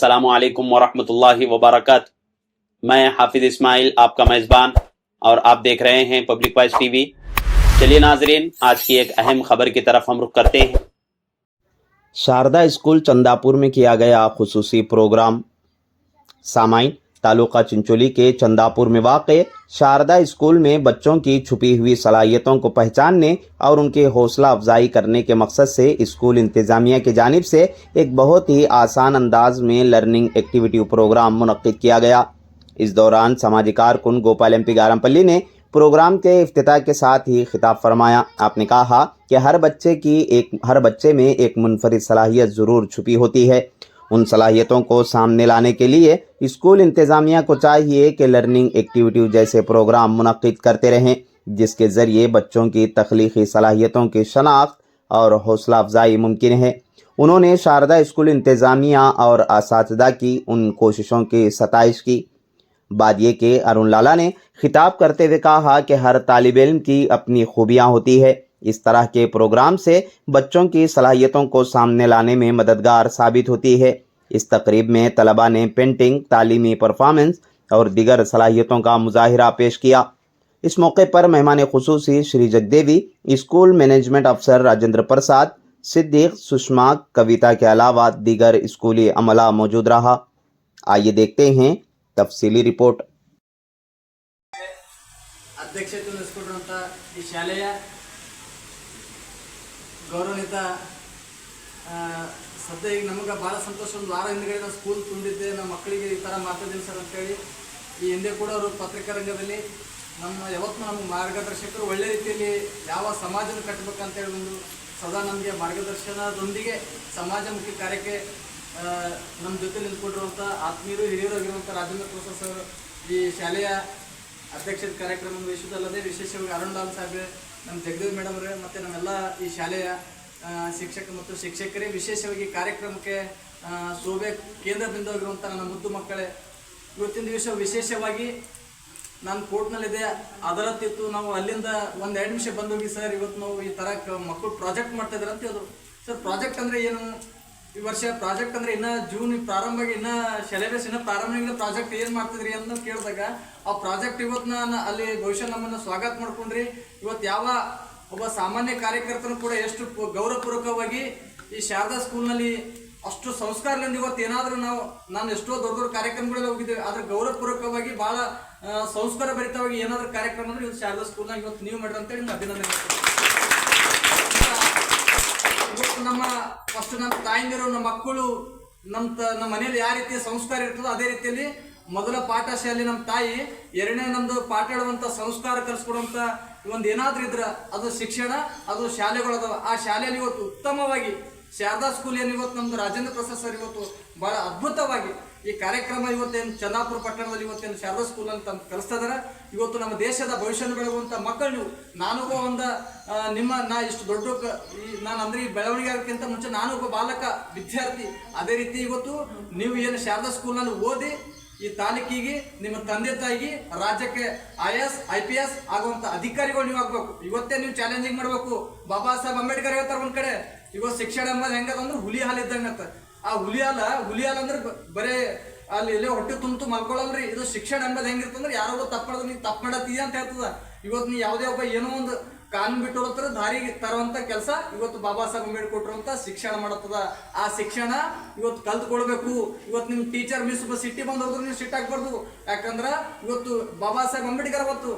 अस्सलामु अलैकुम वरहमतुल्लाहि वबरकातुहू। मैं हाफिज इस्माइल आपका मेज़बान और आप देख रहे हैं पब्लिक वॉइस टीवी। चलिए नाजरीन, आज की एक अहम खबर की तरफ हम रुख करते हैं। शारदा स्कूल चंदापुर में किया गया खुसूसी प्रोग्राम। सामाइन, तालुका चिंचोली के चंदापुर में वाक़े शारदा स्कूल में बच्चों की छुपी हुई सलाहियतों को पहचानने और उनकी हौसला अफजाई करने के मकसद से स्कूल इंतज़ामिया की जानिब से एक बहुत ही आसान अंदाज में लर्निंग एक्टिविटी प्रोग्राम मुनक्किद किया गया। इस दौरान समाजी कारकुन गोपाल एमपी गारमपल्ली ने प्रोग्राम के इफ्तिताह के साथ ही खिताब फरमाया। आपने कहा कि हर बच्चे में एक मुनफरिद सलाहियत ज़रूर छुपी होती है। उन सलाहियतों को सामने लाने के लिए स्कूल इंतज़ामिया को चाहिए कि लर्निंग एक्टिविटी जैसे प्रोग्राम मुनक्किद करते रहें, जिसके ज़रिए बच्चों की तख्लीक़ी सलाहियतों की शनाख्त और हौसला अफजाई मुमकिन है। उन्होंने शारदा स्कूल इंतज़ामिया और असातिज़ा की उन कोशिशों की सताइश की। बादिये के अरुण लाला ने खिताब करते हुए कहा कि हर तालिब इल्म की अपनी खूबियाँ होती है। इस तरह के प्रोग्राम से बच्चों की सलाहियतों को सामने लाने में मददगार साबित होती है। इस तकरीब में तलबा ने पेंटिंग, तालीमी परफॉर्मेंस और दीगर सलाहियतों का मुजाहिरा पेश किया। इस मौके पर मेहमान खुसूसी श्री जगदेवी, स्कूल मैनेजमेंट अफसर राजेंद्र प्रसाद, सिद्दीक, सुषमा, कविता के अलावा दीगर स्कूली अमला मौजूद रहा। आइए देखते हैं तफसीली रिपोर्ट। अध्यक्षते ಈ ಶಾಲೆಯ ಗೌರವಾನ್ವಿತ ಸದ್ಯ ಈಗ ನಮಗೆ ಭಾಳ ಸಂತೋಷ, ಒಂದು ವಾರ ಹಿಂದ್ಗಡೆ ನಾವು ಸ್ಕೂಲ್ ತುಂಬಿದ್ದೆ, ನಮ್ಮ ಮಕ್ಕಳಿಗೆ ಈ ಥರ ಮಾಡ್ತಿದ್ದೀನಿ ಸರ್ ಅಂತೇಳಿ. ಈ ಹಿಂದೆ ಕೂಡ ಅವರು ಪತ್ರಿಕಾ ರಂಗದಲ್ಲಿ ಯಾವತ್ತೂ ನಮಗೆ ಮಾರ್ಗದರ್ಶಕರು ಒಳ್ಳೆ ರೀತಿಯಲ್ಲಿ ಯಾವ ಸಮಾಜನ ಕಟ್ಟಬೇಕಂತೇಳಿ ಒಂದು ಸದಾ ನಮಗೆ ಮಾರ್ಗದರ್ಶನದೊಂದಿಗೆ ಸಮಾಜಮುಖಿ ಕಾರ್ಯಕ್ಕೆ ನಮ್ಮ ಜೊತೆ ನಿಂತ್ಕೊಂಡಿರುವಂಥ ಆತ್ಮೀಯರು ಹಿರಿಯರು ಆಗಿರುವಂಥ ರಾಜೇಂದ್ರ ಪ್ರಸಾದ್ ಸರ್ ಈ ಶಾಲೆಯ ಅಧ್ಯಕ್ಷತೆ ಕಾರ್ಯಕ್ರಮವನ್ನು ವಹಿಸುವುದಲ್ಲದೆ ವಿಶೇಷವಾಗಿ ಅರುಣ್ ಲಾಲ್ ಸಾಹೇಬ್, ನಮ್ಮ ಜಗದೇವ್ ಮೇಡಮ್ ಅವರೇ ಮತ್ತು ನಮ್ಮೆಲ್ಲ ಈ ಶಾಲೆಯ ಶಿಕ್ಷಕ ಮತ್ತು ಶಿಕ್ಷಕರೇ, ವಿಶೇಷವಾಗಿ ಕಾರ್ಯಕ್ರಮಕ್ಕೆ ಶೋಭೆ ಕೇಂದ್ರ ಬಿಂದುವಾಗಿರುವಂಥ ನನ್ನ ಮುದ್ದು ಮಕ್ಕಳೇ, ಇವತ್ತಿನ ದಿವಸ ವಿಶೇಷವಾಗಿ ನಾನು ಕೋರ್ಟ್ನಲ್ಲಿದೆ, ಅದಾಲತ್ತಿತ್ತು, ನಾವು ಅಲ್ಲಿಂದ 1-2 ನಿಮಿಷ ಬಂದೋಗಿ ಸರ್ ಇವತ್ತು ನಾವು ಈ ಥರ ಮಕ್ಕಳು ಪ್ರಾಜೆಕ್ಟ್ ಮಾಡ್ತಾ ಇದ್ದಾರೆ ಅಂತ ಹೇಳಿದ್ರು. ಸರ್ ಪ್ರಾಜೆಕ್ಟ್ ಅಂದರೆ ಏನು, ಈ ವರ್ಷ ಪ್ರಾಜೆಕ್ಟ್ ಅಂದರೆ ಇನ್ನೂ ಜೂನ್ ಪ್ರಾರಂಭವಾಗಿ ಇನ್ನೂ ಸಿಲೆಬಸ್ ಇನ್ನೂ ಪ್ರಾರಂಭ ಪ್ರಾಜೆಕ್ಟ್ ಏನು ಮಾಡ್ತಿದ್ರಿ ಅಂತ ಕೇಳಿದಾಗ ಆ ಪ್ರಾಜೆಕ್ಟ್ ಇವತ್ತು ನಾನು ಅಲ್ಲಿ ಬಹುಶಃ ನಮ್ಮನ್ನು ಸ್ವಾಗತ ಮಾಡ್ಕೊಂಡ್ರಿ. ಇವತ್ತು ಯಾವ ಒಬ್ಬ ಸಾಮಾನ್ಯ ಕಾರ್ಯಕರ್ತನು ಕೂಡ ಎಷ್ಟು ಗೌರವಪೂರ್ವಕವಾಗಿ ಈ ಶಾರದಾ ಸ್ಕೂಲ್ನಲ್ಲಿ ಅಷ್ಟು ಸಂಸ್ಕಾರದಿಂದ ಇವತ್ತು ಏನಾದರೂ ನಾನು ಎಷ್ಟೋ ದೊಡ್ಡ ದೊಡ್ಡ ಕಾರ್ಯಕ್ರಮಗಳಲ್ಲಿ ಹೋಗಿದ್ದೇವೆ, ಆದರೆ ಗೌರವಪೂರ್ವಕವಾಗಿ ಭಾಳ ಸಂಸ್ಕಾರ ಭರಿತವಾಗಿ ಏನಾದರೂ ಕಾರ್ಯಕ್ರಮ ಅಂದರೆ ಇವತ್ತು ಶಾರದಾ ಸ್ಕೂಲ್ನಾಗ ಇವತ್ತು ನೀವು ಮಾಡ್ರಿ ಅಂತೇಳಿ ನಿಮ್ಗೆ ಅಭಿನಂದನೆ ಮಾಡ್ತೀನಿ. ಇವತ್ತು ಫಸ್ಟ್ ನಮ್ಮ ತಾಯಿಂದಿರು, ನಮ್ಮ ಮಕ್ಕಳು, ನಮ್ಮ ಮನೆಯಲ್ಲಿ ಯಾವ ರೀತಿಯ ಸಂಸ್ಕಾರ ಇರ್ತದೋ ಅದೇ ರೀತಿಯಲ್ಲಿ ಮೊದಲ ಪಾಠ ಶಾಲೆ ನಮ್ಮ ತಾಯಿ, ಎರಡನೇ ನಮ್ಮದು ಪಾಠ ಹೇಳುವಂಥ ಸಂಸ್ಕಾರ ಕಲಿಸ್ಕೊಡುವಂಥ ಒಂದು ಏನಾದರೂ ಇದ್ರೆ ಅದು ಶಿಕ್ಷಣ, ಅದು ಶಾಲೆಗಳದಾವ. ಆ ಶಾಲೆಯಲ್ಲಿ ಇವತ್ತು ಉತ್ತಮವಾಗಿ ಶಾರದಾ ಸ್ಕೂಲ್ ಏನು ಇವತ್ತು ನಮ್ಮದು ರಾಜೇಂದ್ರ ಪ್ರಸಾದ್ ಸರ್ ಇವತ್ತು ಭಾಳ ಅದ್ಭುತವಾಗಿ ಈ ಕಾರ್ಯಕ್ರಮ ಇವತ್ತೇನು ಚಂದಾಪುರ ಪಟ್ಟಣದಲ್ಲಿ ಇವತ್ತೇನು ಶಾರದಾ ಸ್ಕೂಲ್ ಅಂತ ಕಲಿಸ್ತಾ ಇದ್ದಾರೆ. ಇವತ್ತು ನಮ್ಮ ದೇಶದ ಭವಿಷ್ಯವನ್ನು ಬೆಳಗುವಂಥ ಮಕ್ಕಳು ನೀವು. ನಾನೊಬ್ಬ ನಾ ಇಷ್ಟು ದೊಡ್ಡ ನಾನು ಅಂದರೆ ಈ ಬೆಳವಣಿಗೆ ಆಗೋಕ್ಕಿಂತ ಮುಂಚೆ ನಾನು ಒಬ್ಬ ಬಾಲಕ ವಿದ್ಯಾರ್ಥಿ. ಅದೇ ರೀತಿ ಇವತ್ತು ನೀವು ಏನು ಶಾರದಾ ಸ್ಕೂಲ್ನಲ್ಲಿ ಓದಿ ಈ ತಾಲೂಕಿಗೆ ನಿಮ್ಮ ತಂದೆ ತಾಯಿಗೆ ರಾಜ್ಯಕ್ಕೆ IAS IPS ಆಗುವಂಥ ಅಧಿಕಾರಿಗಳು ನೀವು ಆಗಬೇಕು. ಇವತ್ತೇ ನೀವು ಚಾಲೆಂಜಿಂಗ್ ಮಾಡಬೇಕು. ಬಾಬಾ ಸಾಹೇಬ್ ಅಂಬೇಡ್ಕರ್ ಹೇಳ್ತಾರೆ ಒಂದು ಕಡೆ, ಇವತ್ತು ಶಿಕ್ಷಣ ಎಂಬುದು ಹೆಂಗದಂದ್ರೆ ಹುಲಿ ಹಾಲು ಇದ್ದಂಗೆ ಅಂತ. ಆ ಹುಲಿ ಹಾಲು ಅಂದ್ರೆ ಬರೇ ಅಲ್ಲಿ ಎಲ್ಲೇ ಹೊಟ್ಟೆ ತುಂಬ ಮಲ್ಕೊಳ್ಳಲ್ರಿ. ಇದು ಶಿಕ್ಷಣ ಎಂಬುದು ಹೆಂಗಿರ್ತಂದ್ರೆ ಯಾರೋ ತಪ್ಪು ಮಾಡೋದು ನೀನು ತಪ್ಪು ಮಾಡತ್ತೀಯ ಅಂತ ಹೇಳ್ತದ. ಇವತ್ತು ನೀವು ಯಾವುದೇ ಒಬ್ಬ ಏನೋ ಒಂದು ಕಾನೂನು ಬಿಟ್ಟು ಹೋಗ್ತಾರೆ ದಾರಿಗೆ ತರುವಂಥ ಕೆಲಸ ಇವತ್ತು ಬಾಬಾ ಸಾಹೇಬ್ ಅಂಬೇಡ್ಕರ್ ಕೊಟ್ಟಿರುವಂಥ ಶಿಕ್ಷಣ ಮಾಡತ್ತದ. ಆ ಶಿಕ್ಷಣ ಇವತ್ತು ಕಲ್ತ್ಕೊಳ್ಬೇಕು. ಇವತ್ತು ನಿಮ್ಮ ಟೀಚರ್ ಮಿಸ್ ಸಿಟ್ಟಿ ಬಂದು ಹೋದ್ರೆ ನೀವು ಸಿಟ್ಟಾಗಬಾರ್ದು. ಯಾಕಂದ್ರೆ ಇವತ್ತು ಬಾಬಾ ಸಾಹೇಬ್ ಅಂಬೇಡ್ಕರ್ ಅವತ್ತು